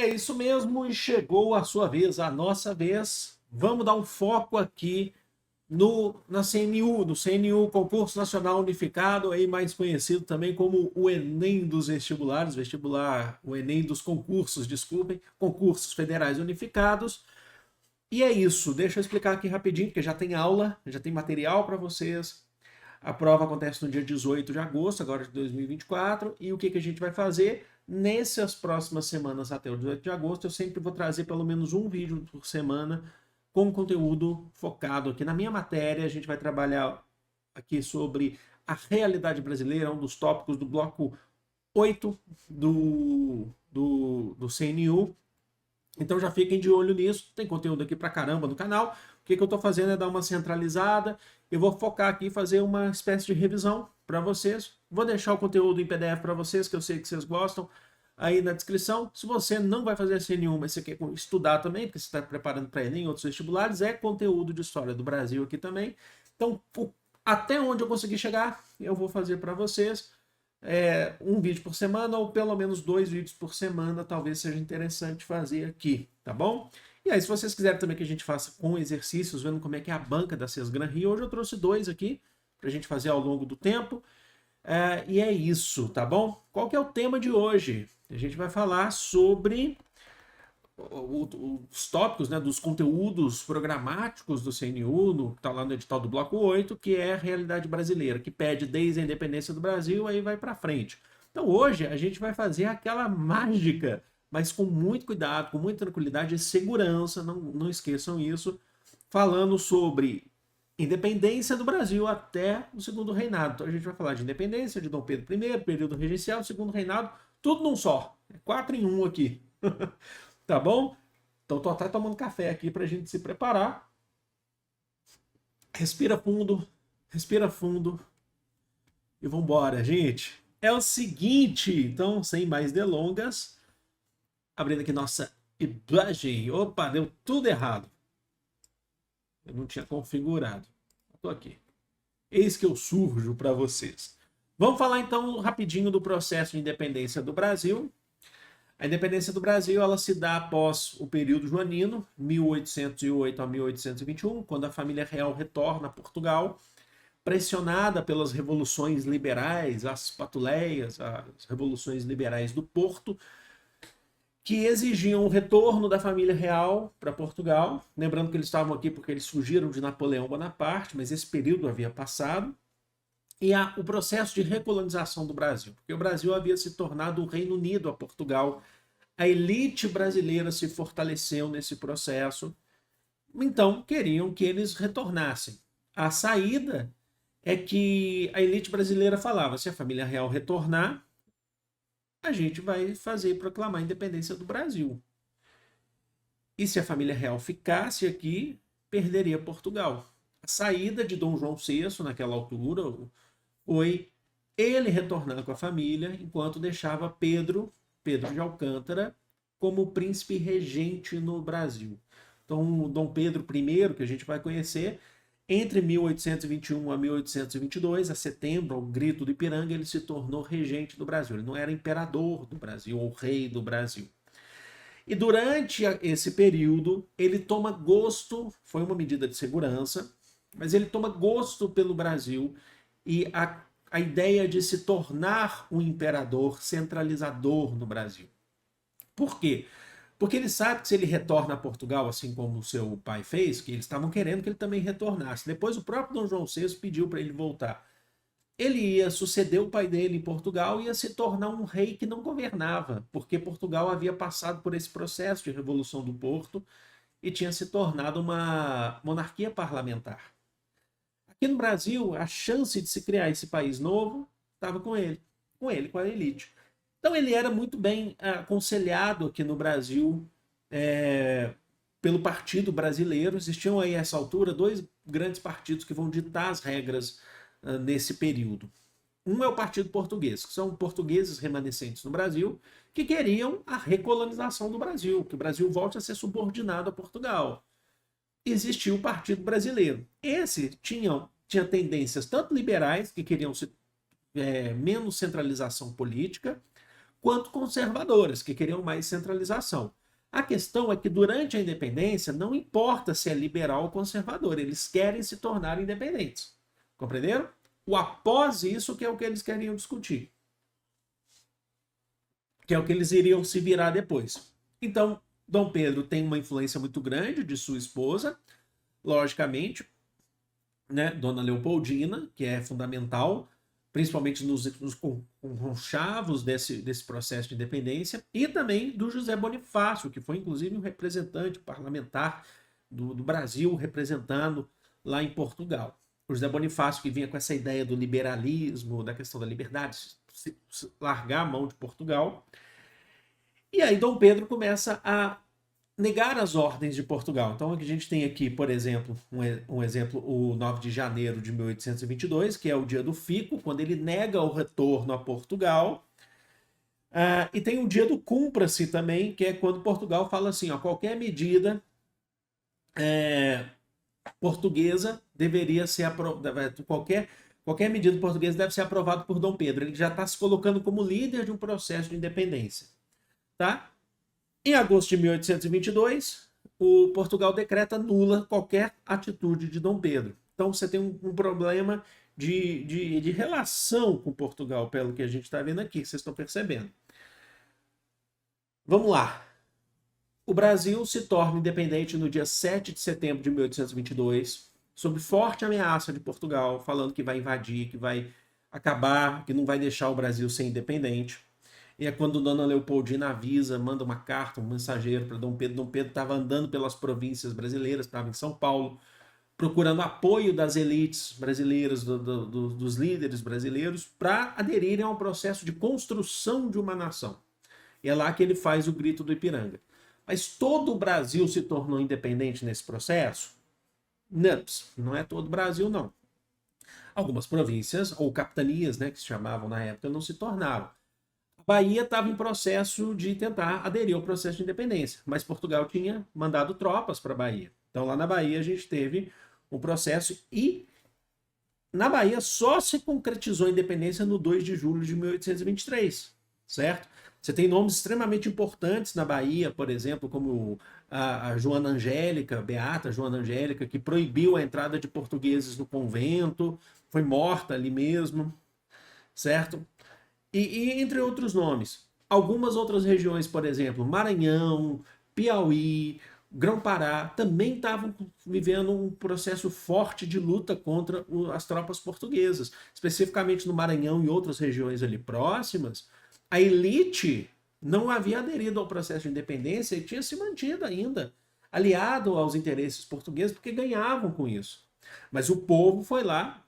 É isso mesmo, e chegou a sua vez, a nossa vez. Vamos dar um foco aqui na CNU, no CNU, Concurso Nacional Unificado, aí mais conhecido também como o Enem dos vestibulares, o Enem dos concursos, desculpem, concursos federais unificados. E é isso, deixa eu explicar aqui rapidinho, porque já tem aula, já tem material para vocês. A prova acontece no dia 18 de agosto, agora de 2024, e o que, que a gente vai fazer? Nessas próximas semanas até o 18 de agosto, eu sempre vou trazer pelo menos um vídeo por semana com conteúdo focado aqui na minha matéria. A gente vai trabalhar aqui sobre a realidade brasileira, um dos tópicos do bloco 8 do CNU. Então já fiquem de olho nisso, tem conteúdo aqui pra caramba no canal. O que eu estou fazendo é dar uma centralizada. Eu vou focar aqui e fazer uma espécie de revisão para vocês. Vou deixar o conteúdo em PDF para vocês, que eu sei que vocês gostam, aí na descrição. Se você não vai fazer CNU, mas você quer estudar também, porque você está preparando para Enem e outros vestibulares, é conteúdo de história do Brasil aqui também. Então, até onde eu conseguir chegar, eu vou fazer para vocês. Um vídeo por semana ou pelo menos 2 vídeos por semana, talvez seja interessante fazer aqui, tá bom? E aí, se vocês quiserem também que a gente faça com exercícios, vendo como é que é a banca da Sesgran Rio, hoje eu trouxe 2 aqui pra gente fazer ao longo do tempo. E é isso, tá bom? Qual que é o tema de hoje? A gente vai falar sobre os tópicos, né, dos conteúdos programáticos do CNU, tá lá no edital do bloco 8, que é a realidade brasileira, que pede desde a independência do Brasil, aí vai para frente. Então hoje a gente vai fazer aquela mágica, mas com muito cuidado, com muita tranquilidade e segurança, não esqueçam isso, falando sobre independência do Brasil até o segundo reinado. Então a gente vai falar de independência, de Dom Pedro I, período regencial, segundo reinado, tudo num só. 4 em 1 aqui. Tá bom? Então tô até tomando café aqui pra gente se preparar. Respira fundo e vambora, gente. É o seguinte, então, sem mais delongas, abrindo aqui nossa imagem. Opa, deu tudo errado. Eu não tinha configurado. Tô aqui. Eis que eu surjo para vocês. Vamos falar então rapidinho do processo de independência do Brasil. A independência do Brasil ela se dá após o período joanino, 1808 a 1821, quando a família real retorna a Portugal, pressionada pelas revoluções liberais, as patuleias, as revoluções liberais do Porto, que exigiam o retorno da família real para Portugal. Lembrando que eles estavam aqui porque eles fugiram de Napoleão Bonaparte, mas esse período havia passado. E o processo de recolonização do Brasil, porque o Brasil havia se tornado o Reino Unido a Portugal, a elite brasileira se fortaleceu nesse processo, então queriam que eles retornassem. A saída é que a elite brasileira falava, se a família real retornar, a gente vai proclamar a independência do Brasil. E se a família real ficasse aqui, perderia Portugal. A saída de Dom João VI, naquela altura, foi ele retornar com a família, enquanto deixava Pedro de Alcântara como príncipe regente no Brasil. Então, Dom Pedro I, que a gente vai conhecer, entre 1821 a 1822, a setembro, ao grito do Ipiranga, ele se tornou regente do Brasil. Ele não era imperador do Brasil ou rei do Brasil. E durante esse período, ele toma gosto, foi uma medida de segurança, mas ele toma gosto pelo Brasil e a ideia de se tornar um imperador centralizador no Brasil. Por quê? Porque ele sabe que se ele retorna a Portugal, assim como o seu pai fez, que eles estavam querendo que ele também retornasse. Depois o próprio Dom João VI pediu para ele voltar. Ele ia suceder o pai dele em Portugal e ia se tornar um rei que não governava, porque Portugal havia passado por esse processo de Revolução do Porto e tinha se tornado uma monarquia parlamentar. Aqui no Brasil, a chance de se criar esse país novo estava com ele, com a elite. Então ele era muito bem aconselhado aqui no Brasil pelo Partido Brasileiro. Existiam aí, a essa altura, 2 grandes partidos que vão ditar as regras nesse período. Um é o Partido Português, que são portugueses remanescentes no Brasil, que queriam a recolonização do Brasil, que o Brasil volte a ser subordinado a Portugal. Existia o Partido Brasileiro. Esse tinha tendências tanto liberais, que queriam menos centralização política, quanto conservadoras, que queriam mais centralização. A questão é que durante a independência não importa se é liberal ou conservador, eles querem se tornar independentes. Compreenderam? O após isso que é o que eles queriam discutir. Que é o que eles iriam se virar depois. Então, Dom Pedro tem uma influência muito grande de sua esposa, logicamente, né, Dona Leopoldina, que é fundamental, principalmente nos conchavos desse processo de independência, e também do José Bonifácio, que foi inclusive um representante parlamentar do Brasil, representando lá em Portugal. O José Bonifácio que vinha com essa ideia do liberalismo, da questão da liberdade, se largar a mão de Portugal. E aí Dom Pedro começa a negar as ordens de Portugal. Então a gente tem aqui, por exemplo, um exemplo, o 9 de janeiro de 1822, que é o dia do fico, quando ele nega o retorno a Portugal. E tem o dia do cumpra-se também, que é quando Portugal fala assim, ó, qualquer medida portuguesa deveria ser aprovada, qualquer medida portuguesa deve ser aprovada por Dom Pedro. Ele já está se colocando como líder de um processo de independência. Tá? Em agosto de 1822, o Portugal decreta nula qualquer atitude de Dom Pedro. Então você tem um problema de relação com Portugal, pelo que a gente está vendo aqui, vocês estão percebendo. Vamos lá. O Brasil se torna independente no dia 7 de setembro de 1822, sob forte ameaça de Portugal, falando que vai invadir, que vai acabar, que não vai deixar o Brasil ser independente. E é quando Dona Leopoldina avisa, manda uma carta, um mensageiro para Dom Pedro. Dom Pedro estava andando pelas províncias brasileiras, estava em São Paulo, procurando apoio das elites brasileiras, dos líderes brasileiros, para aderirem ao processo de construção de uma nação. E é lá que ele faz o grito do Ipiranga. Mas todo o Brasil se tornou independente nesse processo? Não é todo o Brasil, não. Algumas províncias, ou capitanias, né, que se chamavam na época, não se tornaram. Bahia estava em processo de tentar aderir ao processo de independência, mas Portugal tinha mandado tropas para a Bahia. Então lá na Bahia a gente teve um processo e na Bahia só se concretizou a independência no 2 de julho de 1823, certo? Você tem nomes extremamente importantes na Bahia, por exemplo, como a Joana Angélica, Beata Joana Angélica, que proibiu a entrada de portugueses no convento, foi morta ali mesmo, certo? E entre outros nomes. Algumas outras regiões, por exemplo, Maranhão, Piauí, Grão-Pará, também estavam vivendo um processo forte de luta contra as tropas portuguesas. Especificamente no Maranhão e outras regiões ali próximas, a elite não havia aderido ao processo de independência e tinha se mantido ainda aliado aos interesses portugueses, porque ganhavam com isso. Mas o povo foi lá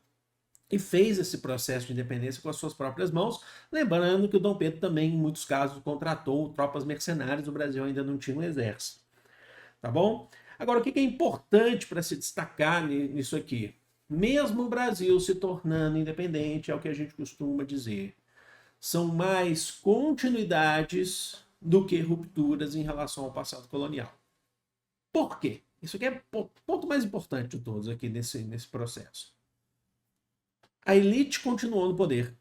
e fez esse processo de independência com as suas próprias mãos, lembrando que o Dom Pedro também, em muitos casos, contratou tropas mercenárias, o Brasil ainda não tinha um exército. Tá bom? Agora, o que é importante para se destacar nisso aqui? Mesmo o Brasil se tornando independente, é o que a gente costuma dizer, são mais continuidades do que rupturas em relação ao passado colonial. Por quê? Isso aqui é o ponto mais importante de todos aqui nesse processo. A elite continuou no poder.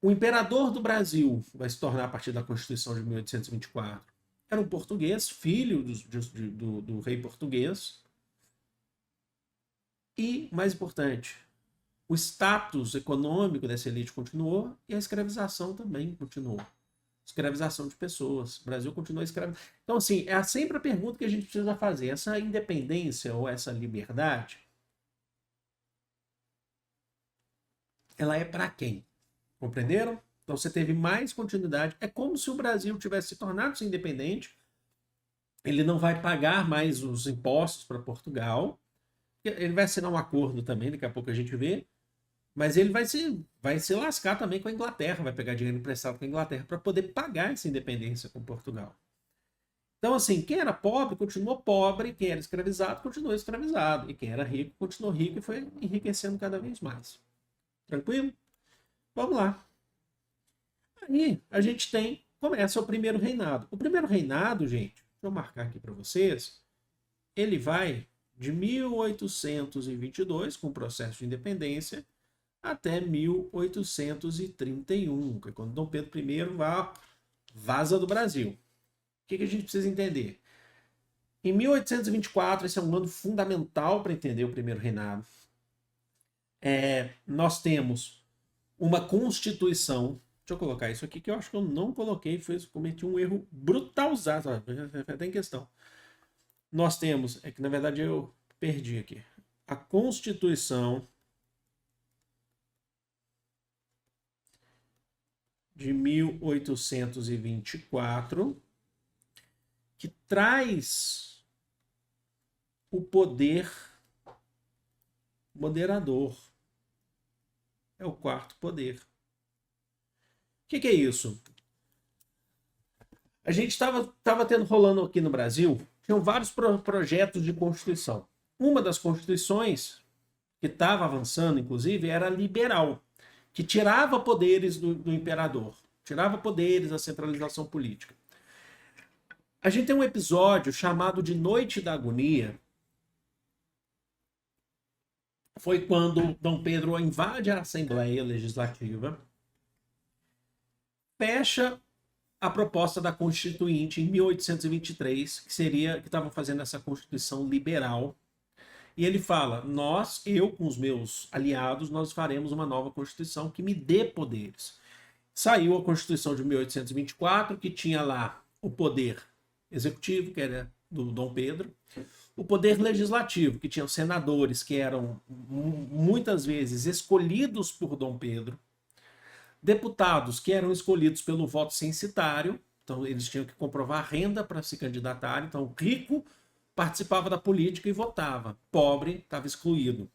O imperador do Brasil vai se tornar a partir da Constituição de 1824. Era um português, filho do rei português. E, mais importante, o status econômico dessa elite continuou e a escravização também continuou. Escravização de pessoas. O Brasil continua escravizando. Então, assim, é sempre a pergunta que a gente precisa fazer. Essa independência ou essa liberdade, ela é para quem? Compreenderam? Então você teve mais continuidade. É como se o Brasil tivesse se tornado independente. Ele não vai pagar mais os impostos para Portugal. Ele vai assinar um acordo também, daqui a pouco a gente vê. Mas ele vai se lascar também com a Inglaterra, vai pegar dinheiro emprestado com a Inglaterra para poder pagar essa independência com Portugal. Então, assim, quem era pobre continuou pobre, quem era escravizado continuou escravizado, e quem era rico continuou rico e foi enriquecendo cada vez mais. Tranquilo? Vamos lá. Aí a gente começa o primeiro reinado. O primeiro reinado, gente, deixa eu marcar aqui para vocês, ele vai de 1822, com o processo de independência, até 1831, que é quando Dom Pedro I vaza do Brasil. que a gente precisa entender? Em 1824, esse é um ano fundamental para entender o primeiro reinado. Nós temos uma constituição. Deixa eu colocar isso aqui que eu acho que eu não coloquei, cometi um erro brutalzado. Até em questão. Nós temos, é que na verdade eu perdi aqui, a Constituição de 1824, que traz o poder moderador. É o quarto poder. O que é isso? A gente estava tendo rolando aqui no Brasil, tinham vários projetos de Constituição. Uma das constituições que estava avançando, inclusive, era liberal, que tirava poderes do imperador, tirava poderes da centralização política. A gente tem um episódio chamado de Noite da Agonia. Foi quando Dom Pedro invade a Assembleia Legislativa, fecha a proposta da Constituinte em 1823, que estavam fazendo essa Constituição liberal, e ele fala: eu com os meus aliados, nós faremos uma nova Constituição que me dê poderes. Saiu a Constituição de 1824, que tinha lá o poder executivo, que era do Dom Pedro, o poder legislativo, que tinha os senadores, que eram muitas vezes escolhidos por Dom Pedro, deputados, que eram escolhidos pelo voto censitário, então eles tinham que comprovar renda para se candidatar, então o rico participava da política e votava, pobre estava excluído.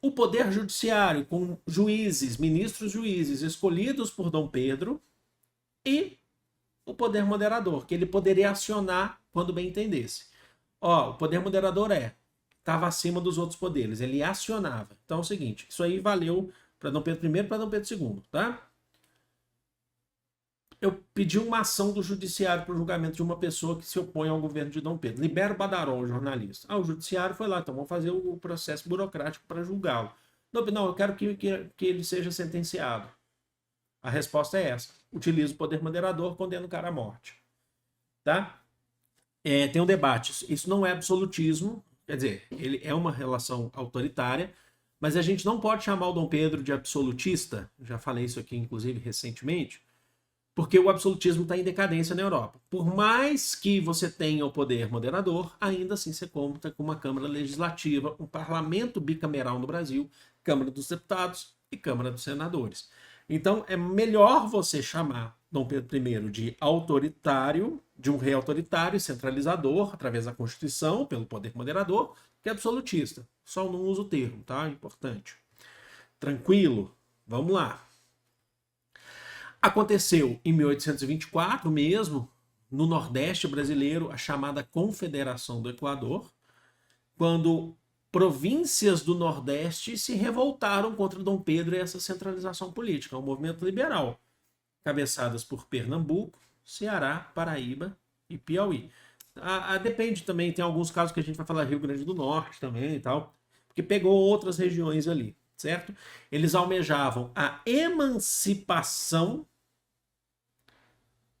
O poder judiciário, com juízes, ministros juízes, escolhidos por Dom Pedro, e o poder moderador, que ele poderia acionar quando bem entendesse. O poder moderador estava acima dos outros poderes, ele acionava. Então é o seguinte, isso aí valeu para Dom Pedro I e para Dom Pedro II, tá? Eu pedi uma ação do judiciário para o julgamento de uma pessoa que se opõe ao governo de Dom Pedro. Libera o Badaró, o jornalista. O judiciário foi lá, então vamos fazer o processo burocrático para julgá-lo. Não, eu quero que ele seja sentenciado. A resposta é essa. Utiliza o poder moderador, condena o cara à morte. Tá? Tem um debate. Isso não é absolutismo, quer dizer, ele é uma relação autoritária, mas a gente não pode chamar o Dom Pedro de absolutista, já falei isso aqui, inclusive, recentemente, porque o absolutismo está em decadência na Europa. Por mais que você tenha o poder moderador, ainda assim você conta com uma Câmara Legislativa, um parlamento bicameral no Brasil, Câmara dos Deputados e Câmara dos Senadores. Então é melhor você chamar Dom Pedro I de autoritário, de um rei autoritário e centralizador, através da Constituição, pelo poder moderador, que absolutista. Só não usa o termo, tá? Importante. Tranquilo? Vamos lá. Aconteceu em 1824 mesmo, no Nordeste brasileiro, a chamada Confederação do Equador, quando províncias do Nordeste se revoltaram contra Dom Pedro e essa centralização política, um movimento liberal, cabeçadas por Pernambuco, Ceará, Paraíba e Piauí. Depende também, tem alguns casos que a gente vai falar Rio Grande do Norte também e tal, porque pegou outras regiões ali, certo? Eles almejavam a emancipação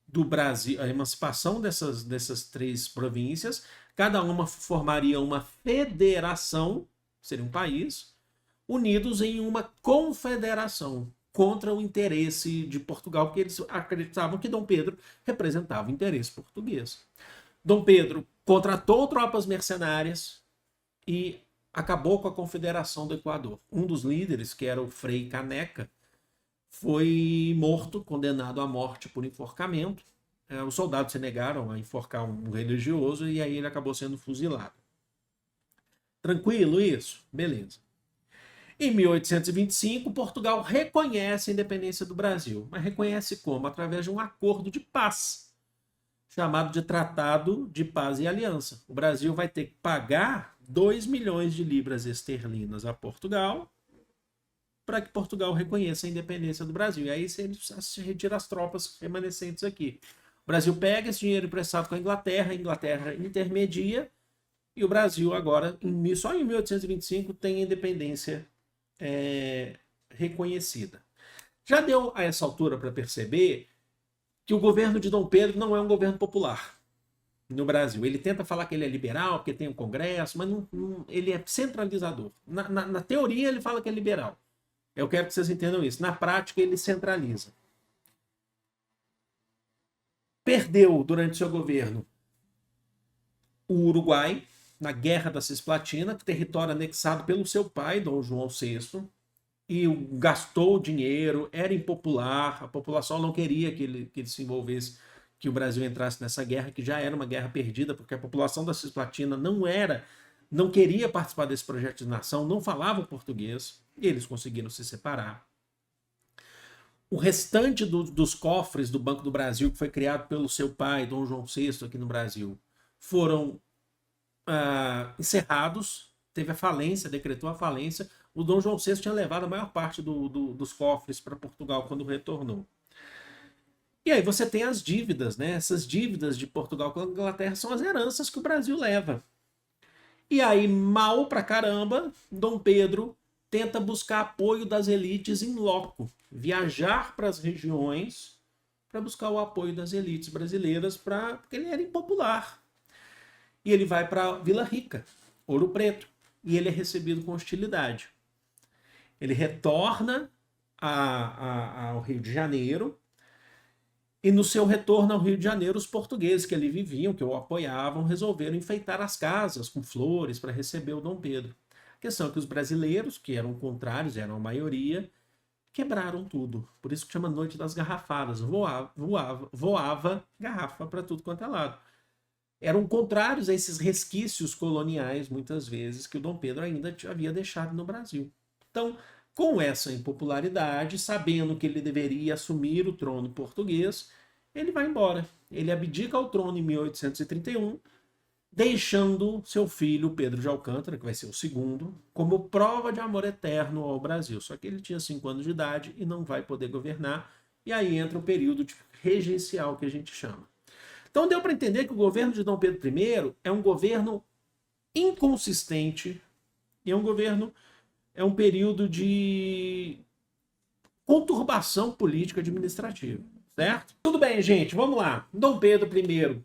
do Brasil, a emancipação dessas três províncias, cada uma formaria uma federação, seria um país, unidos em uma confederação contra o interesse de Portugal, porque eles acreditavam que Dom Pedro representava o interesse português. Dom Pedro contratou tropas mercenárias e acabou com a Confederação do Equador. Um dos líderes, que era o Frei Caneca, foi morto, condenado à morte por enforcamento. Os soldados se negaram a enforcar um religioso e aí ele acabou sendo fuzilado. Tranquilo isso? Beleza. Em 1825, Portugal reconhece a independência do Brasil. Mas reconhece como? Através de um acordo de paz, chamado de Tratado de Paz e Aliança. O Brasil vai ter que pagar 2 milhões de libras esterlinas a Portugal para que Portugal reconheça a independência do Brasil. E aí se retira as tropas remanescentes aqui. O Brasil pega esse dinheiro emprestado com a Inglaterra intermedia, e o Brasil agora, só em 1825, tem a independência reconhecida. Já deu a essa altura para perceber que o governo de Dom Pedro não é um governo popular no Brasil. Ele tenta falar que ele é liberal, porque tem um Congresso, mas ele é centralizador. Na teoria, ele fala que é liberal. Eu quero que vocês entendam isso. Na prática, ele centraliza. Perdeu, durante seu governo, o Uruguai, na Guerra da Cisplatina, território anexado pelo seu pai, Dom João VI, e gastou dinheiro, era impopular, a população não queria que ele se envolvesse, que o Brasil entrasse nessa guerra, que já era uma guerra perdida, porque a população da Cisplatina não queria participar desse projeto de nação, não falava português, e eles conseguiram se separar. O restante dos cofres do Banco do Brasil, que foi criado pelo seu pai, Dom João VI, aqui no Brasil, foram encerrados, teve a falência, decretou a falência. O Dom João VI tinha levado a maior parte dos cofres para Portugal quando retornou. E aí você tem as dívidas, né? Essas dívidas de Portugal com a Inglaterra são as heranças que o Brasil leva. E aí, mal pra caramba, Dom Pedro tenta buscar apoio das elites em loco, viajar para as regiões para buscar o apoio das elites brasileiras, porque ele era impopular. E ele vai para Vila Rica, Ouro Preto, e ele é recebido com hostilidade. Ele retorna ao Rio de Janeiro, e no seu retorno ao Rio de Janeiro, os portugueses que ali viviam, que o apoiavam, resolveram enfeitar as casas com flores para receber o Dom Pedro. A questão é que os brasileiros, que eram contrários, eram a maioria, quebraram tudo. Por isso que chama Noite das Garrafadas. Voava garrafa para tudo quanto é lado. Eram contrários a esses resquícios coloniais, muitas vezes, que o Dom Pedro ainda havia deixado no Brasil. Então, com essa impopularidade, sabendo que ele deveria assumir o trono português, ele vai embora. Ele abdica ao trono em 1831, deixando seu filho Pedro de Alcântara, que vai ser o segundo, como prova de amor eterno ao Brasil. Só que ele tinha 5 anos de idade e não vai poder governar, e aí entra o período regencial que a gente chama. Então deu para entender que o governo de Dom Pedro I é um governo inconsistente e é um período de conturbação política administrativa, certo? Tudo bem, gente, vamos lá. Dom Pedro I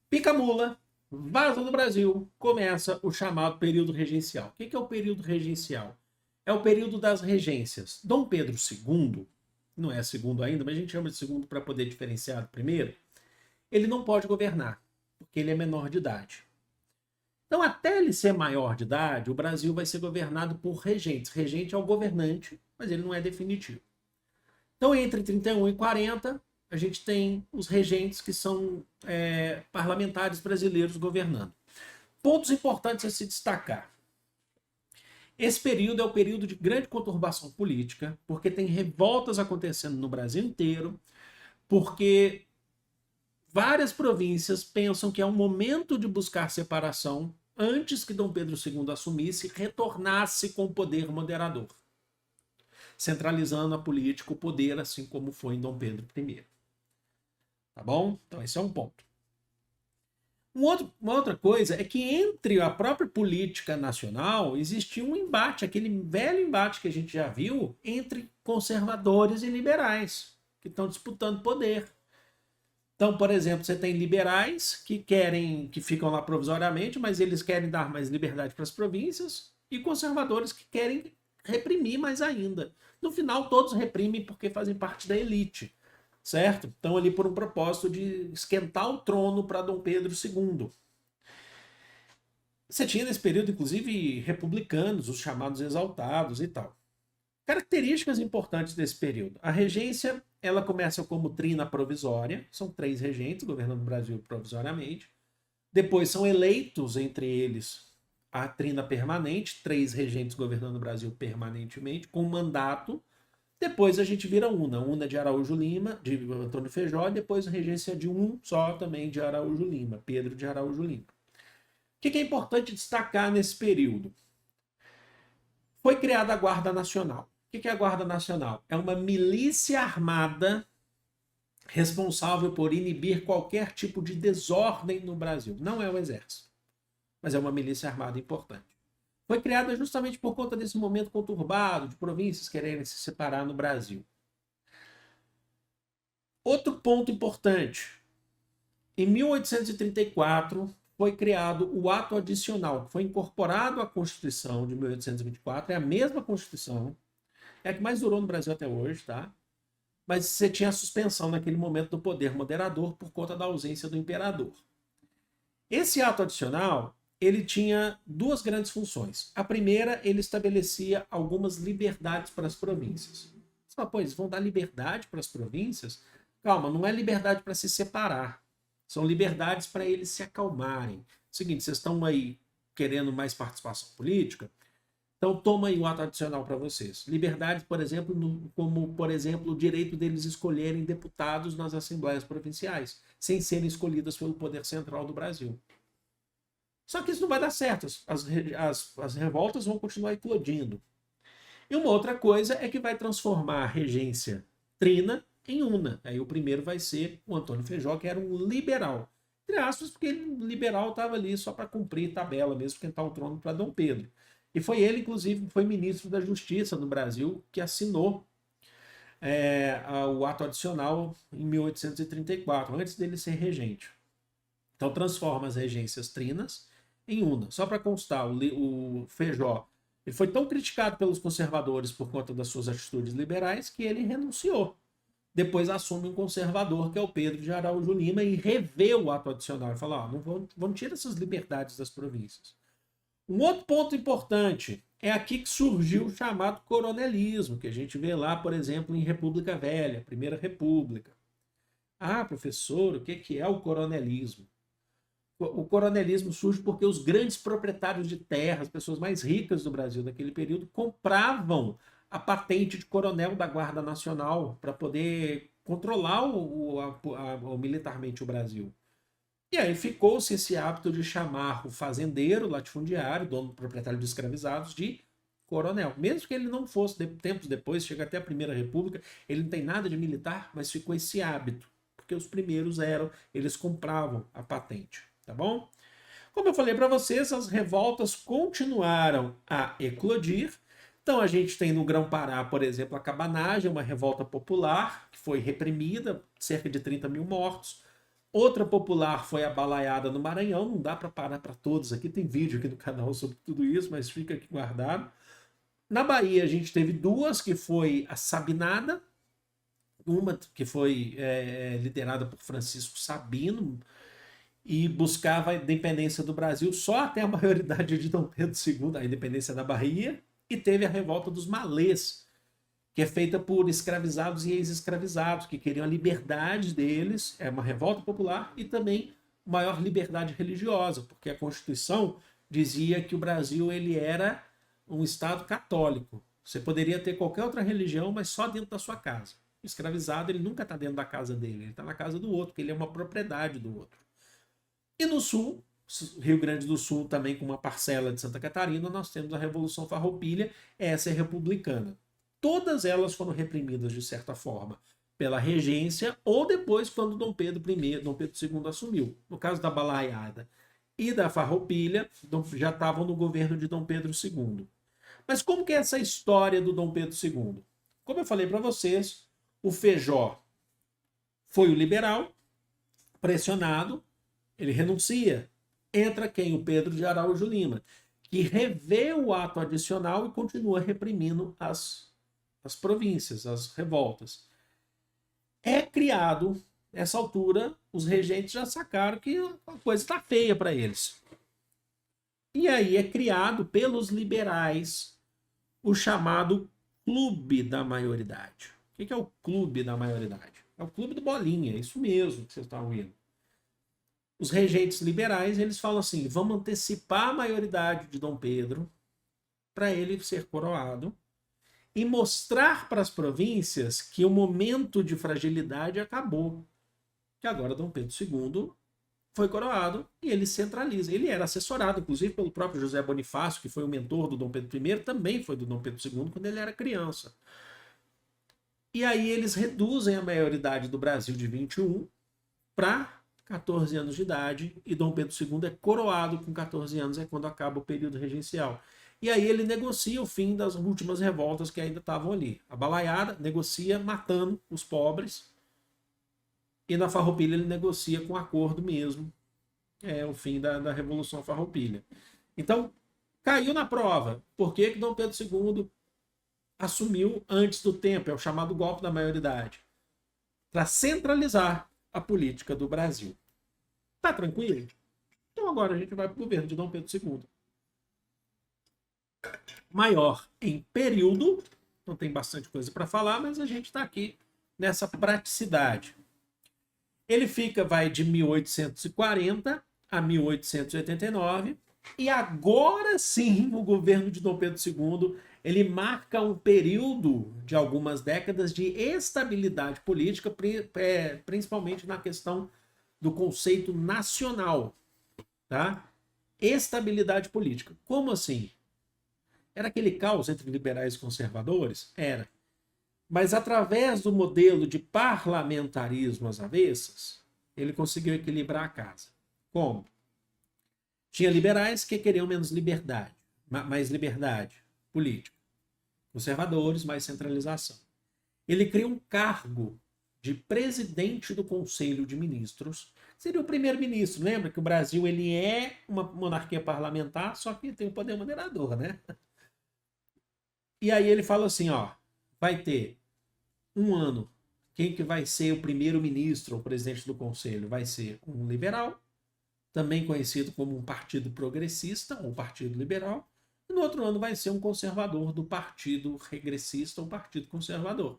pica mula, vaza do Brasil, começa o chamado período regencial. O que é o período regencial? É o período das regências. Dom Pedro II, não é segundo ainda, mas a gente chama de segundo para poder diferenciar do primeiro, ele não pode governar, porque ele é menor de idade. Então, até ele ser maior de idade, o Brasil vai ser governado por regentes. Regente é o governante, mas ele não é definitivo. Então, entre 31 e 40, a gente tem os regentes que são parlamentares brasileiros governando. Pontos importantes a se destacar. Esse período é o período de grande conturbação política, porque tem revoltas acontecendo no Brasil inteiro, porque várias províncias pensam que é um momento de buscar separação antes que Dom Pedro II assumisse e retornasse com o poder moderador, centralizando a política, o poder, assim como foi em Dom Pedro I. Tá bom? Então esse é um ponto. Uma outra coisa é que entre a própria política nacional existia um embate, aquele velho embate que a gente já viu entre conservadores e liberais, que estão disputando poder. Então, por exemplo, você tem liberais que ficam lá provisoriamente, mas eles querem dar mais liberdade para as províncias, e conservadores que querem reprimir mais ainda. No final, todos reprimem porque fazem parte da elite, certo? Estão ali por um propósito de esquentar o trono para Dom Pedro II. Você tinha nesse período, inclusive, republicanos, os chamados exaltados e tal. Características importantes desse período. A regência, ela começa como trina provisória, são 3 regentes governando o Brasil provisoriamente. Depois são eleitos entre eles a trina permanente, 3 regentes governando o Brasil permanentemente, com mandato. Depois a gente vira una de Araújo Lima, de Antônio Feijó, e depois a regência de um só também de Araújo Lima, Pedro de Araújo Lima. O que é importante destacar nesse período? Foi criada a Guarda Nacional. O que é a Guarda Nacional? É uma milícia armada responsável por inibir qualquer tipo de desordem no Brasil. Não é o exército, mas é uma milícia armada importante. Foi criada justamente por conta desse momento conturbado de províncias quererem se separar no Brasil. Outro ponto importante. Em 1834 foi criado o ato adicional, que foi incorporado à Constituição de 1824, é a mesma Constituição, é a que mais durou no Brasil até hoje, tá? Mas você tinha a suspensão naquele momento do poder moderador por conta da ausência do imperador. Esse ato adicional, ele tinha duas grandes funções. A primeira, ele estabelecia algumas liberdades para as províncias. Você fala, pô, eles vão dar liberdade para as províncias? Calma, não é liberdade para se separar. São liberdades para eles se acalmarem. Seguinte, vocês estão aí querendo mais participação política? Então toma aí o ato adicional para vocês. Liberdades, por exemplo, como, por exemplo, o direito deles escolherem deputados nas assembleias provinciais, sem serem escolhidas pelo poder central do Brasil. Só que isso não vai dar certo. As revoltas vão continuar eclodindo. E uma outra coisa é que vai transformar a regência trina em una. Aí o primeiro vai ser o Antônio Feijó, que era um liberal. Entre aspas, porque ele, liberal estava ali só para cumprir tabela mesmo, esquentar o trono para Dom Pedro. E foi ele, inclusive, que foi ministro da Justiça no Brasil, que assinou o ato adicional em 1834, antes dele ser regente. Então transforma as regências trinas em una. Só para constar, o Feijó ele foi tão criticado pelos conservadores por conta das suas atitudes liberais que ele renunciou. Depois assume um conservador, que é o Pedro de Araújo Lima, e revê o ato adicional. E fala, não vamos tirar essas liberdades das províncias. Um outro ponto importante é aqui que surgiu o chamado coronelismo, que a gente vê lá, por exemplo, em República Velha, Primeira República. Ah, professor, o que é o coronelismo? O coronelismo surge porque os grandes proprietários de terra, as pessoas mais ricas do Brasil naquele período, compravam a patente de coronel da Guarda Nacional para poder controlar militarmente o Brasil. E aí ficou-se esse hábito de chamar o fazendeiro, latifundiário, dono proprietário de escravizados, de coronel. Mesmo que ele não fosse, tempos depois, chega até a Primeira República, ele não tem nada de militar, mas ficou esse hábito. Porque os primeiros eles compravam a patente, tá bom? Como eu falei para vocês, as revoltas continuaram a eclodir. Então a gente tem no Grão-Pará, por exemplo, a cabanagem, uma revolta popular, que foi reprimida, cerca de 30 mil mortos. Outra popular foi a balaiada no Maranhão, não dá para parar para todos aqui, tem vídeo aqui no canal sobre tudo isso, mas fica aqui guardado. Na Bahia a gente teve duas, que foi a Sabinada, uma que foi liderada por Francisco Sabino e buscava a independência do Brasil só até a maioridade de Dom Pedro II, a independência da Bahia, e teve a revolta dos Malês, que é feita por escravizados e ex-escravizados, que queriam a liberdade deles, é uma revolta popular, e também maior liberdade religiosa, porque a Constituição dizia que o Brasil ele era um Estado católico. Você poderia ter qualquer outra religião, mas só dentro da sua casa. O escravizado ele nunca está dentro da casa dele, ele está na casa do outro, porque ele é uma propriedade do outro. E no Sul, Rio Grande do Sul também com uma parcela de Santa Catarina, nós temos a Revolução Farroupilha, essa é republicana. Todas elas foram reprimidas de certa forma pela regência ou depois quando Dom Pedro II assumiu. No caso da balaiada e da Farroupilha, já estavam no governo de Dom Pedro II. Mas como que é essa história do Dom Pedro II? Como eu falei para vocês, o Feijó foi o liberal, pressionado, ele renuncia. Entra quem? O Pedro de Araújo Lima, que revê o ato adicional e continua reprimindo as províncias, as revoltas. É criado, nessa altura, os regentes já sacaram que a coisa está feia para eles. E aí é criado pelos liberais o chamado Clube da Maioridade. O que é o Clube da Maioridade? É o Clube do Bolinha, é isso mesmo que vocês estão ouvindo. Os regentes liberais eles falam assim: vamos antecipar a maioridade de Dom Pedro para ele ser coroado e mostrar para as províncias que o momento de fragilidade acabou. Que agora Dom Pedro II foi coroado e ele centraliza. Ele era assessorado, inclusive, pelo próprio José Bonifácio, que foi o mentor do Dom Pedro I, também foi do Dom Pedro II quando ele era criança. E aí eles reduzem a maioridade do Brasil de 21 para 14 anos de idade e Dom Pedro II é coroado com 14 anos, é quando acaba o período regencial. E aí ele negocia o fim das últimas revoltas que ainda estavam ali. A balaiada negocia matando os pobres E na Farroupilha ele negocia com acordo mesmo, o fim da Revolução Farroupilha. Então, caiu na prova. Por que que Dom Pedro II assumiu antes do tempo? É o chamado golpe da maioridade. Para centralizar a política do Brasil. Tá tranquilo? Então agora a gente vai para o governo de Dom Pedro II. Maior em período, não tem bastante coisa para falar, mas a gente está aqui nessa praticidade. Ele vai de 1840 a 1889, e agora sim o governo de Dom Pedro II ele marca um período de algumas décadas de estabilidade política, principalmente na questão do conceito nacional, tá? Estabilidade política. Como assim? Era aquele caos entre liberais e conservadores? Era. Mas através do modelo de parlamentarismo às avessas, ele conseguiu equilibrar a casa. Como? Tinha liberais que queriam menos liberdade, mais liberdade política. Conservadores, mais centralização. Ele cria um cargo de presidente do Conselho de Ministros. Seria o primeiro-ministro. Lembra que o Brasil ele é uma monarquia parlamentar, só que tem o poder moderador, né? E aí ele fala assim, ó, vai ter um ano. Quem que vai ser o primeiro-ministro ou presidente do Conselho? Vai ser um liberal, também conhecido como um partido progressista ou partido liberal. E no outro ano vai ser um conservador do partido regressista ou partido conservador.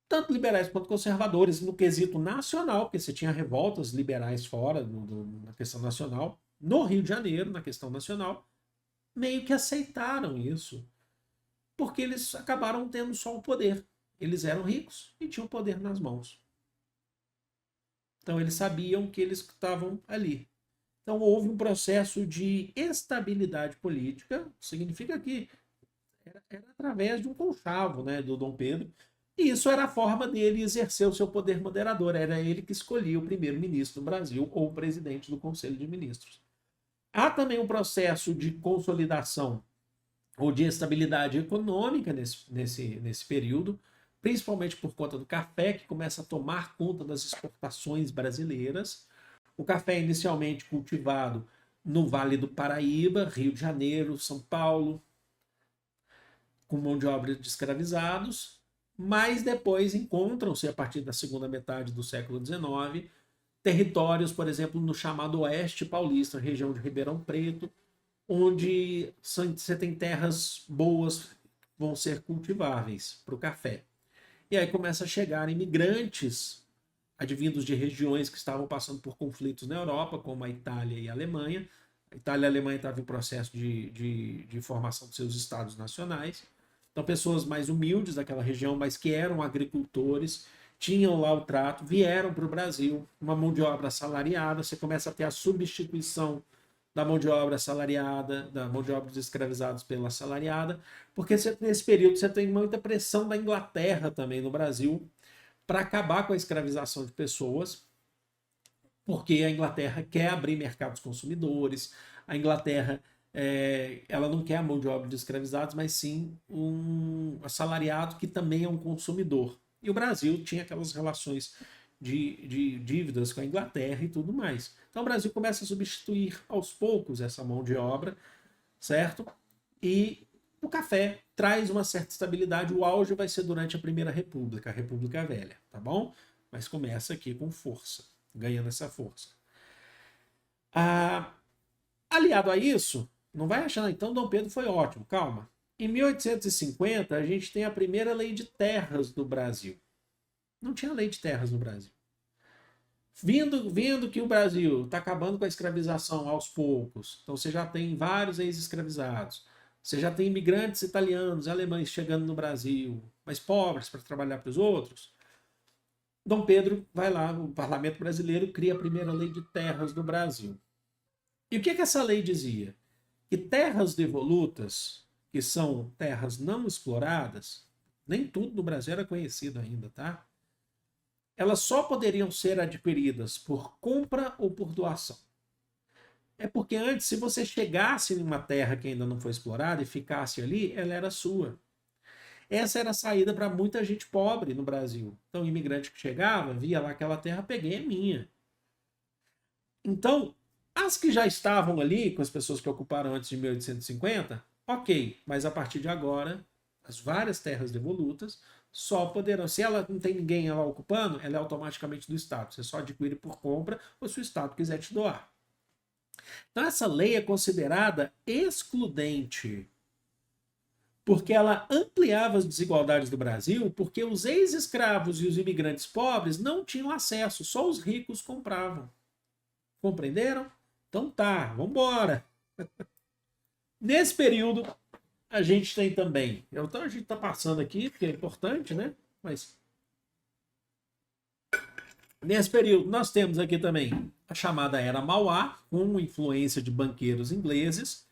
Tanto liberais quanto conservadores no quesito nacional, porque você tinha revoltas liberais fora na questão nacional, no Rio de Janeiro, na questão nacional, meio que aceitaram isso, porque eles acabaram tendo só o poder. Eles eram ricos e tinham poder nas mãos. Então eles sabiam que eles estavam ali. Então houve um processo de estabilidade política, significa que era através de um conchavo, né, do Dom Pedro, e isso era a forma dele exercer o seu poder moderador, era ele que escolhia o primeiro-ministro do Brasil ou o presidente do Conselho de Ministros. Há também um processo de consolidação ou de estabilidade econômica nesse período, principalmente por conta do café, que começa a tomar conta das exportações brasileiras. O café é inicialmente cultivado no Vale do Paraíba, Rio de Janeiro, São Paulo, com mão de obra de escravizados, mas depois encontram-se, a partir da segunda metade do século XIX, territórios, por exemplo, no chamado Oeste Paulista, região de Ribeirão Preto, onde você tem terras boas que vão ser cultiváveis para o café. E aí começa a chegar imigrantes advindos de regiões que estavam passando por conflitos na Europa, como a Itália e a Alemanha. A Itália e a Alemanha estavam em processo de formação de seus estados nacionais. Então, pessoas mais humildes daquela região, mas que eram agricultores, tinham lá o trato, vieram para o Brasil, uma mão de obra assalariada, você começa a ter a substituição da mão de obra assalariada, da mão de obra dos escravizados pela assalariada, porque nesse período você tem muita pressão da Inglaterra também no Brasil para acabar com a escravização de pessoas, porque a Inglaterra quer abrir mercados consumidores, a Inglaterra ela não quer a mão de obra de escravizados, mas sim um assalariado que também é um consumidor. E o Brasil tinha aquelas relações de dívidas com a Inglaterra e tudo mais. Então o Brasil começa a substituir aos poucos essa mão de obra, certo? E o café traz uma certa estabilidade. O auge vai ser durante a Primeira República, a República Velha, tá bom? Mas começa aqui com força, ganhando essa força. Aliado a isso, não vai achar, então Dom Pedro foi ótimo, calma. Em 1850, a gente tem a primeira lei de terras do Brasil. Não tinha lei de terras no Brasil. Vendo que o Brasil está acabando com a escravização aos poucos, então você já tem vários ex-escravizados, você já tem imigrantes italianos, alemães chegando no Brasil, mas pobres para trabalhar para os outros. Dom Pedro vai lá, o parlamento brasileiro cria a primeira lei de terras do Brasil. E o que essa lei dizia? Que terras devolutas, que são terras não exploradas, nem tudo no Brasil era conhecido ainda, tá? Elas só poderiam ser adquiridas por compra ou por doação. É porque antes, se você chegasse em uma terra que ainda não foi explorada e ficasse ali, ela era sua. essa era a saída para muita gente pobre no Brasil. Então, o imigrante que chegava, via lá aquela terra, peguei, é minha. Então, as que já estavam ali, com as pessoas que ocuparam antes de 1850, ok, mas a partir de agora, as várias terras devolutas só poderão, se ela não tem ninguém lá ocupando, ela é automaticamente do Estado. Você só adquire por compra ou se o Estado quiser te doar. Então, essa lei é considerada excludente, porque ela ampliava as desigualdades do Brasil, porque os ex-escravos e os imigrantes pobres não tinham acesso, só os ricos compravam. Compreenderam? Então tá, vamos embora. Nesse período, a gente tem também. Então a gente está passando aqui, porque é importante, né? Mas nesse período, nós temos aqui também a chamada Era Mauá, com influência de banqueiros ingleses,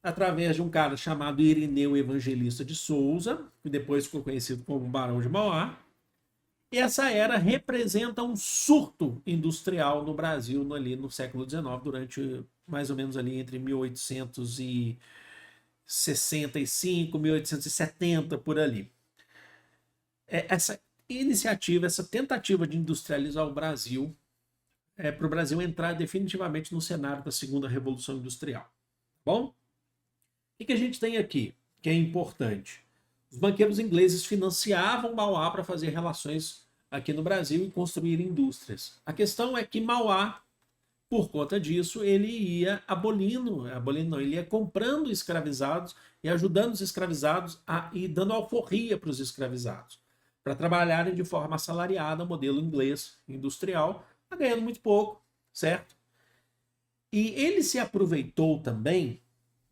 através de um cara chamado Irineu Evangelista de Souza, que depois ficou conhecido como Barão de Mauá. E essa era representa um surto industrial no Brasil ali no século XIX, durante mais ou menos ali entre 1865, 1870, por ali. Essa iniciativa, essa tentativa de industrializar o Brasil, para o Brasil entrar definitivamente no cenário da segunda Revolução Industrial. Bom? O que a gente tem aqui, que é importante? Os banqueiros ingleses financiavam Mauá para fazer relações aqui no Brasil e construir indústrias. A questão é que Mauá, por conta disso, ele ia ele ia comprando escravizados e ajudando os escravizados e dando alforria para os escravizados, para trabalharem de forma assalariada, modelo inglês industrial, ganhando muito pouco, certo? E ele se aproveitou também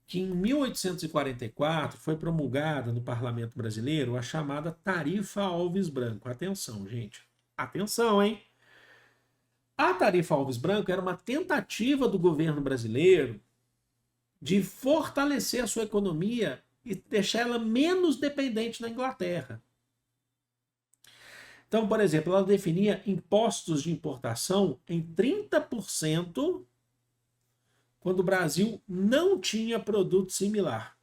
que em 1844 foi promulgada no Parlamento Brasileiro a chamada Tarifa Alves Branco. Atenção, gente. Atenção, hein? A Tarifa Alves Branco era uma tentativa do governo brasileiro de fortalecer a sua economia e deixar ela menos dependente da Inglaterra. Então, por exemplo, ela definia impostos de importação em 30% quando o Brasil não tinha produto similar.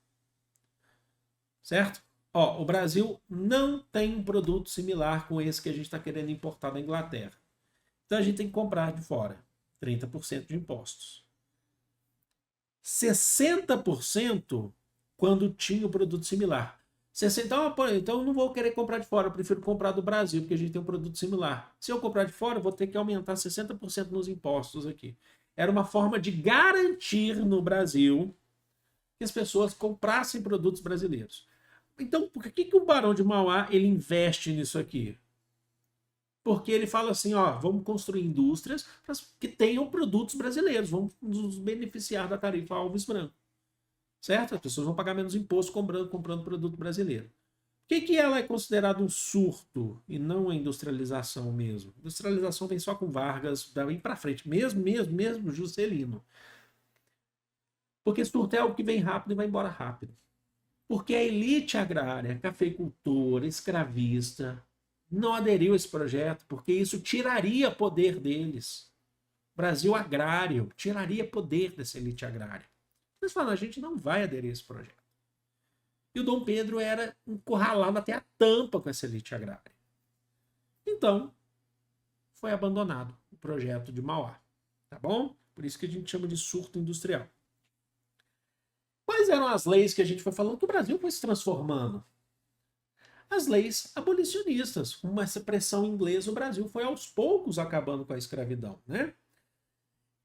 Certo? Ó, o Brasil não tem um produto similar com esse que a gente está querendo importar da Inglaterra. Então a gente tem que comprar de fora. 30% de impostos. 60% quando tinha o produto similar. Então eu não vou querer comprar de fora, eu prefiro comprar do Brasil, porque a gente tem um produto similar. Se eu comprar de fora, eu vou ter que aumentar 60% nos impostos aqui. Era uma forma de garantir no Brasil que as pessoas comprassem produtos brasileiros. Então, por que o Barão de Mauá ele investe nisso aqui? Porque ele fala assim, ó, vamos construir indústrias que tenham produtos brasileiros, vamos nos beneficiar da tarifa Alves Branco. Certo? As pessoas vão pagar menos imposto comprando produto brasileiro. Por que ela é considerada um surto e não a industrialização mesmo? A industrialização vem só com Vargas, vem para frente, mesmo Juscelino. Porque surto é algo que vem rápido e vai embora rápido. Porque a elite agrária, cafeicultora, escravista, não aderiu a esse projeto, porque isso tiraria poder deles. Brasil agrário tiraria poder dessa elite agrária. Eles falam, a gente não vai aderir a esse projeto. E o Dom Pedro era encurralado até a tampa com essa elite agrária. Então, foi abandonado o projeto de Mauá. Tá bom? Por isso que a gente chama de surto industrial. Quais eram as leis que a gente foi falando que o Brasil foi se transformando? As leis abolicionistas. Com essa pressão inglesa, o Brasil foi aos poucos acabando com a escravidão, né?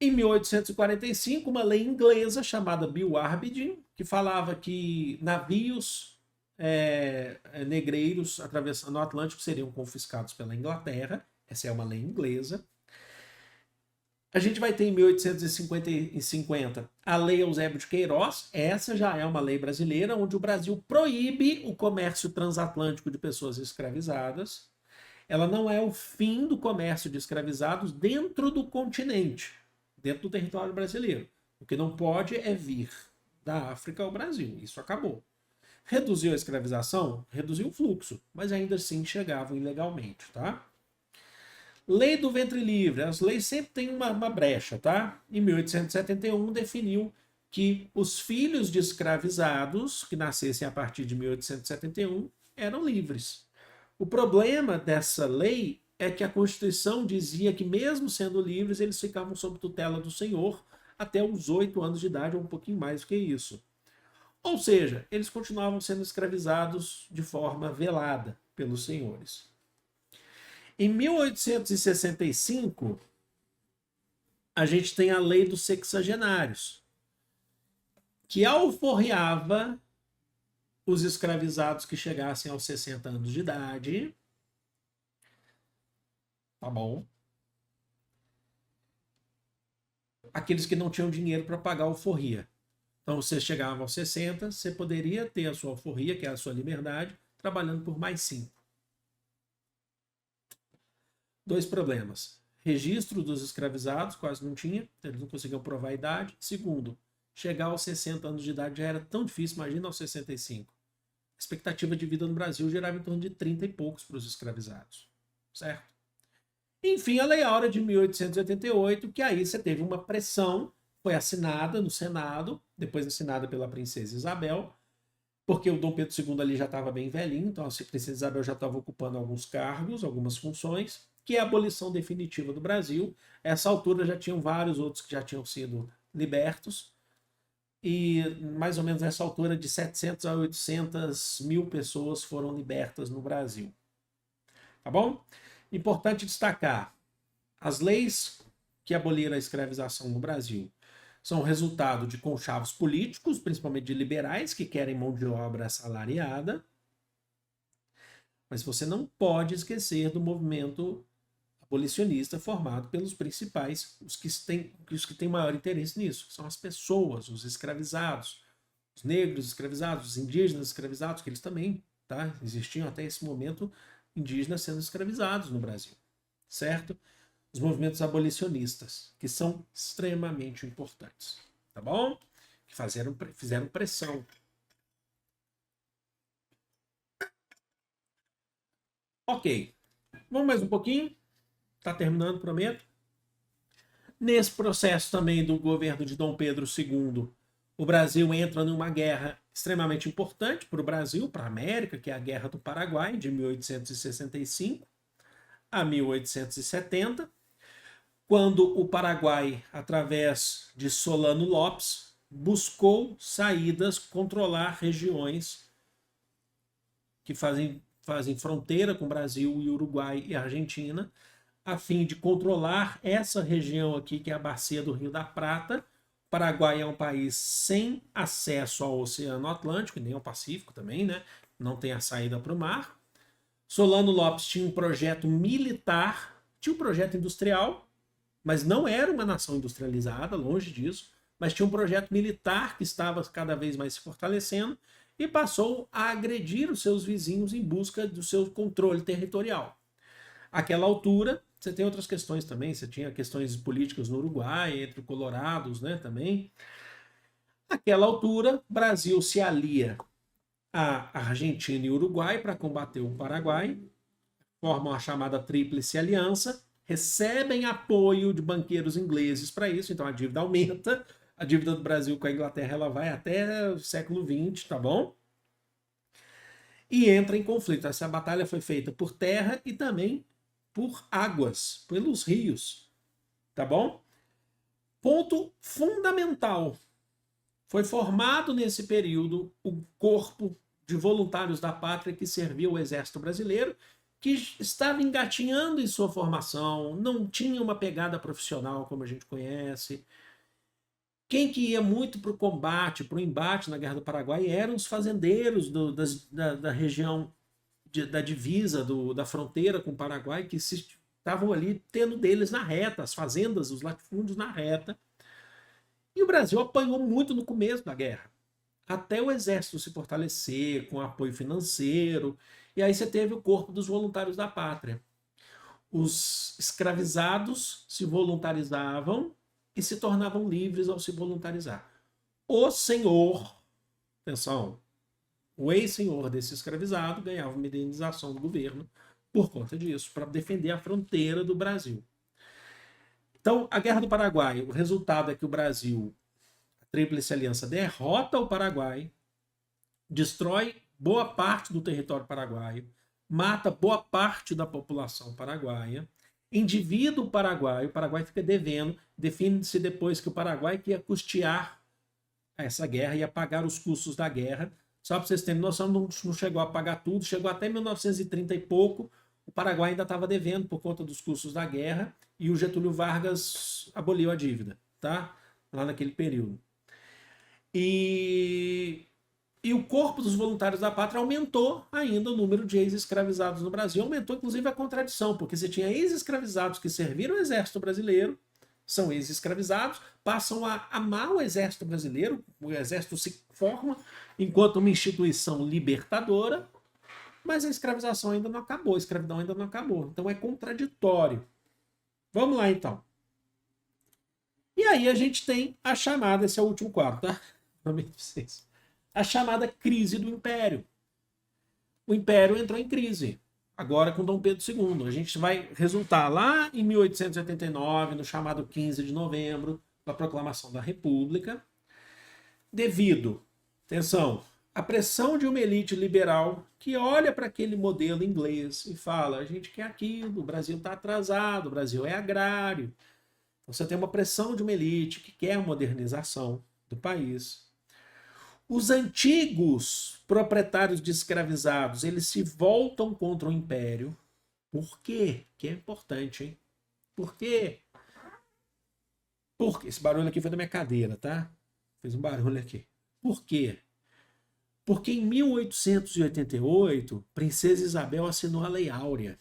Em 1845, uma lei inglesa chamada Bill Arbidin, que falava que navios negreiros atravessando o Atlântico seriam confiscados pela Inglaterra. Essa é uma lei inglesa. A gente vai ter em 1850 a Lei Eusébio de Queiroz. Essa já é uma lei brasileira, onde o Brasil proíbe o comércio transatlântico de pessoas escravizadas. Ela não é o fim do comércio de escravizados dentro do continente, dentro do território brasileiro. O que não pode é vir da África ao Brasil. Isso acabou. Reduziu a escravização? Reduziu o fluxo, mas ainda assim chegavam ilegalmente, tá? Lei do ventre livre. As leis sempre têm uma brecha, tá? Em 1871 definiu que os filhos de escravizados que nascessem a partir de 1871 eram livres. O problema dessa lei é que a Constituição dizia que, mesmo sendo livres, eles ficavam sob tutela do senhor até os 8 anos de idade, ou um pouquinho mais do que isso. Ou seja, eles continuavam sendo escravizados de forma velada pelos senhores. Em 1865, a gente tem a Lei dos Sexagenários, que alforriava os escravizados que chegassem aos 60 anos de idade. Tá bom? Aqueles que não tinham dinheiro para pagar a alforria. Então, você chegava aos 60, você poderia ter a sua alforria, que é a sua liberdade, trabalhando por mais 5. 2 problemas. Registro dos escravizados, quase não tinha, eles não conseguiam provar a idade. Segundo, chegar aos 60 anos de idade já era tão difícil, imagina aos 65. A expectativa de vida no Brasil gerava em torno de 30 e poucos para os escravizados. Certo? Enfim, a Lei Áurea de 1888, que aí você teve uma pressão, foi assinada no Senado, depois assinada pela princesa Isabel, porque o Dom Pedro II ali já estava bem velhinho, então a princesa Isabel já estava ocupando alguns cargos, algumas funções, que é a abolição definitiva do Brasil. A essa altura já tinham vários outros que já tinham sido libertos, e mais ou menos nessa altura de 700 a 800 mil pessoas foram libertas no Brasil. Tá bom? Importante destacar, as leis que aboliram a escravização no Brasil são resultado de conchavos políticos, principalmente de liberais, que querem mão de obra assalariada. Mas você não pode esquecer do movimento abolicionista formado pelos principais, os que têm maior interesse nisso, que são as pessoas, os escravizados, os negros escravizados, os indígenas escravizados, que eles também, tá? Existiam até esse momento indígenas sendo escravizados no Brasil, certo? Os movimentos abolicionistas, que são extremamente importantes, tá bom? Que fizeram pressão. Ok, vamos mais um pouquinho. Está terminando, prometo. Nesse processo também do governo de Dom Pedro II, o Brasil entra numa guerra extremamente importante para o Brasil, para a América, que é a Guerra do Paraguai, de 1865 a 1870, quando o Paraguai, através de Solano Lopes, buscou saídas, controlar regiões que fazem fronteira com o Brasil e Uruguai e Argentina, a fim de controlar essa região aqui, que é a bacia do Rio da Prata. O Paraguai é um país sem acesso ao Oceano Atlântico, nem ao Pacífico também, né? Não tem a saída para o mar. Solano Lopes tinha um projeto militar, tinha um projeto industrial, mas não era uma nação industrializada, longe disso, mas tinha um projeto militar que estava cada vez mais se fortalecendo e passou a agredir os seus vizinhos em busca do seu controle territorial. Àquela altura, você tem outras questões também, você tinha questões políticas no Uruguai, entre colorados, né, também. Naquela altura, Brasil se alia a Argentina e Uruguai para combater o Paraguai, formam a chamada Tríplice Aliança, recebem apoio de banqueiros ingleses para isso, então a dívida aumenta, a dívida do Brasil com a Inglaterra ela vai até o século XX, tá bom? E entra em conflito. Essa batalha foi feita por terra e também por águas, pelos rios, tá bom? Ponto fundamental. Foi formado nesse período o Corpo de Voluntários da Pátria que servia o Exército Brasileiro, que estava engatinhando em sua formação, não tinha uma pegada profissional como a gente conhece. Quem que ia muito para o combate, para o embate na Guerra do Paraguai eram os fazendeiros da região da divisa, da fronteira com o Paraguai, que estavam ali tendo deles na reta, as fazendas, os latifúndios na reta. E o Brasil apanhou muito no começo da guerra, até o exército se fortalecer com apoio financeiro, e aí você teve o Corpo dos Voluntários da Pátria. Os escravizados se voluntarizavam e se tornavam livres ao se voluntarizar. O senhor, atenção, o ex-senhor desse escravizado ganhava uma indenização do governo por conta disso, para defender a fronteira do Brasil. Então, a Guerra do Paraguai, o resultado é que o Brasil, a Tríplice Aliança, derrota o Paraguai, destrói boa parte do território paraguaio, mata boa parte da população paraguaia, endivida o Paraguai fica devendo, define-se depois que o Paraguai que ia custear essa guerra, ia pagar os custos da guerra. Só para vocês terem noção, não chegou a pagar tudo, chegou até 1930 e pouco, o Paraguai ainda estava devendo por conta dos custos da guerra e o Getúlio Vargas aboliu a dívida, tá? Lá naquele período. E o corpo dos voluntários da pátria aumentou ainda o número de ex-escravizados no Brasil. Aumentou, inclusive, a contradição, porque você tinha ex-escravizados que serviram o exército brasileiro, são ex-escravizados, passam a amar o exército brasileiro, o exército se forma enquanto uma instituição libertadora, mas a escravização ainda não acabou, a escravidão ainda não acabou. Então é contraditório. Vamos lá, então. E aí a gente tem a chamada, esse é o último quadro, tá? A chamada crise do Império. O Império entrou em crise, agora com Dom Pedro II. A gente vai resultar lá em 1889, no chamado 15 de novembro, da proclamação da República, devido, atenção, à pressão de uma elite liberal que olha para aquele modelo inglês e fala: a gente quer aquilo, o Brasil está atrasado, o Brasil é agrário. Então, você tem uma pressão de uma elite que quer a modernização do país. Os antigos proprietários de escravizados, eles se voltam contra o Império. Por quê? Que é importante, hein? Por quê? Esse barulho aqui foi da minha cadeira, tá? Fez um barulho aqui. Por quê? Porque em 1888, Princesa Isabel assinou a Lei Áurea.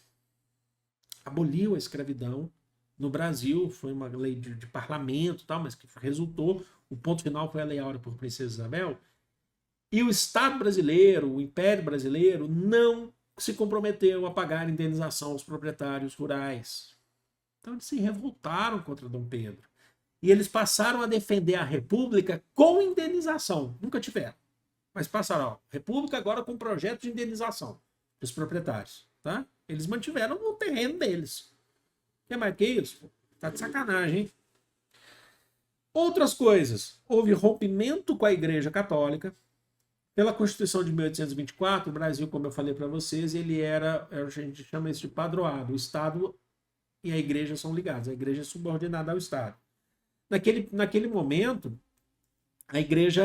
Aboliu a escravidão no Brasil, foi uma lei de parlamento, tal, mas que resultou, o ponto final foi a Lei Áurea por Princesa Isabel. E o Estado brasileiro, o Império brasileiro, não se comprometeu a pagar indenização aos proprietários rurais. Então eles se revoltaram contra Dom Pedro. E eles passaram a defender a República com indenização. Nunca tiveram. Mas passaram, ó, República agora com projeto de indenização dos proprietários. Tá? Eles mantiveram o terreno deles. O que mais que isso? Tá de sacanagem, hein? Outras coisas. Houve rompimento com a Igreja Católica. Pela Constituição de 1824, o Brasil, como eu falei para vocês, ele era, a gente chama isso de padroado. O Estado e a Igreja são ligados. A Igreja é subordinada ao Estado. Naquele momento, a Igreja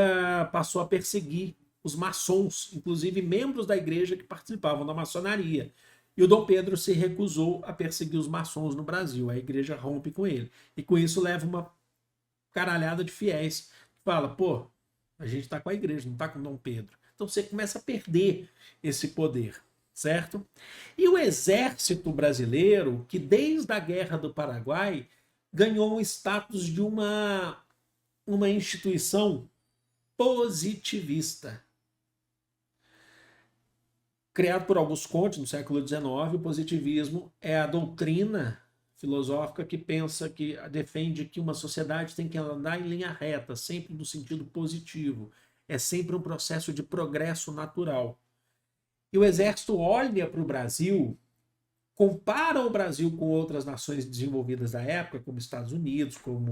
passou a perseguir os maçons, inclusive membros da Igreja que participavam da maçonaria. E o Dom Pedro se recusou a perseguir os maçons no Brasil. A Igreja rompe com ele. E com isso leva uma caralhada de fiéis que fala: pô, a gente está com a Igreja, não está com Dom Pedro. Então você começa a perder esse poder, certo? E o exército brasileiro, que desde a Guerra do Paraguai ganhou um status de uma instituição positivista. Criado por Auguste Comte no século XIX, o positivismo é a doutrina filosófica que pensa, que defende que uma sociedade tem que andar em linha reta, sempre no sentido positivo. É sempre um processo de progresso natural. E o exército olha para o Brasil, compara o Brasil com outras nações desenvolvidas da época, como Estados Unidos, como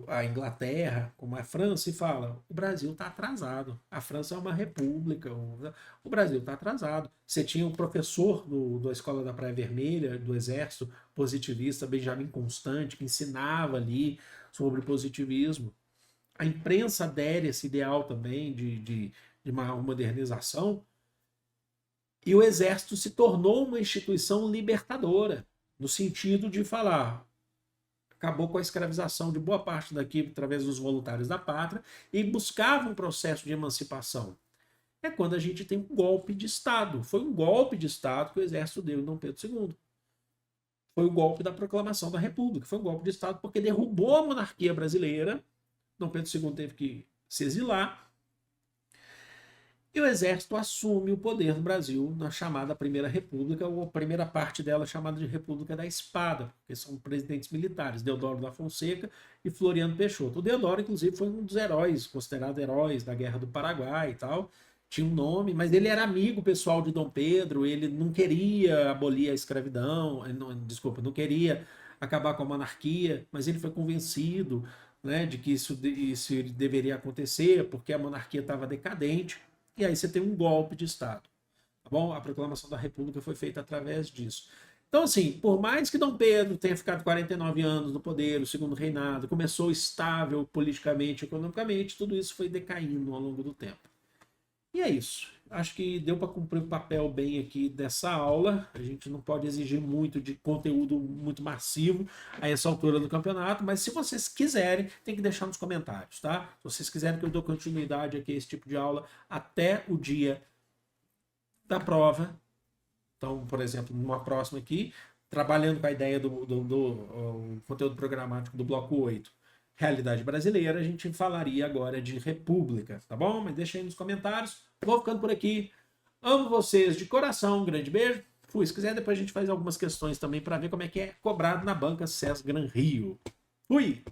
a Inglaterra, como a França, e fala: o Brasil está atrasado. A França é uma república, o Brasil está atrasado. Você tinha um professor da Escola da Praia Vermelha, do Exército, positivista, Benjamin Constant, que ensinava ali sobre positivismo. A imprensa adere a esse ideal também de uma modernização. E o Exército se tornou uma instituição libertadora, no sentido de falar: acabou com a escravização de boa parte daqui através dos voluntários da pátria e buscava um processo de emancipação. É quando a gente tem um golpe de Estado. Foi um golpe de Estado que o Exército deu em Dom Pedro II. Foi o golpe da proclamação da República. Foi um golpe de Estado porque derrubou a monarquia brasileira. Dom Pedro II teve que se exilar. E o Exército assume o poder no Brasil na chamada Primeira República, ou a primeira parte dela chamada de República da Espada, porque são presidentes militares, Deodoro da Fonseca e Floriano Peixoto. O Deodoro, inclusive, foi um dos heróis, considerado heróis da Guerra do Paraguai e tal. Tinha um nome, mas ele era amigo pessoal de Dom Pedro, ele não queria abolir a escravidão, não queria acabar com a monarquia, mas ele foi convencido, né, de que isso deveria acontecer, porque a monarquia estava decadente. e aí você tem um golpe de Estado. Tá bom? A proclamação da República foi feita através disso. Então, assim, por mais que Dom Pedro tenha ficado 49 anos no poder, o segundo reinado, começou estável politicamente e economicamente, tudo isso foi decaindo ao longo do tempo. E é isso. Acho que deu para cumprir o papel bem aqui dessa aula. A gente não pode exigir muito de conteúdo muito massivo a essa altura do campeonato, mas se vocês quiserem, tem que deixar nos comentários, tá? Se vocês quiserem que eu dou continuidade aqui a esse tipo de aula até o dia da prova. Então, por exemplo, numa próxima aqui, trabalhando com a ideia do conteúdo programático do bloco 8, realidade brasileira, a gente falaria agora de república, tá bom? Mas deixa aí nos comentários. Vou ficando por aqui. Amo vocês de coração. Um grande beijo. Fui. Se quiser, depois a gente faz algumas questões também para ver como é que é cobrado na banca SES Gran Rio. Fui!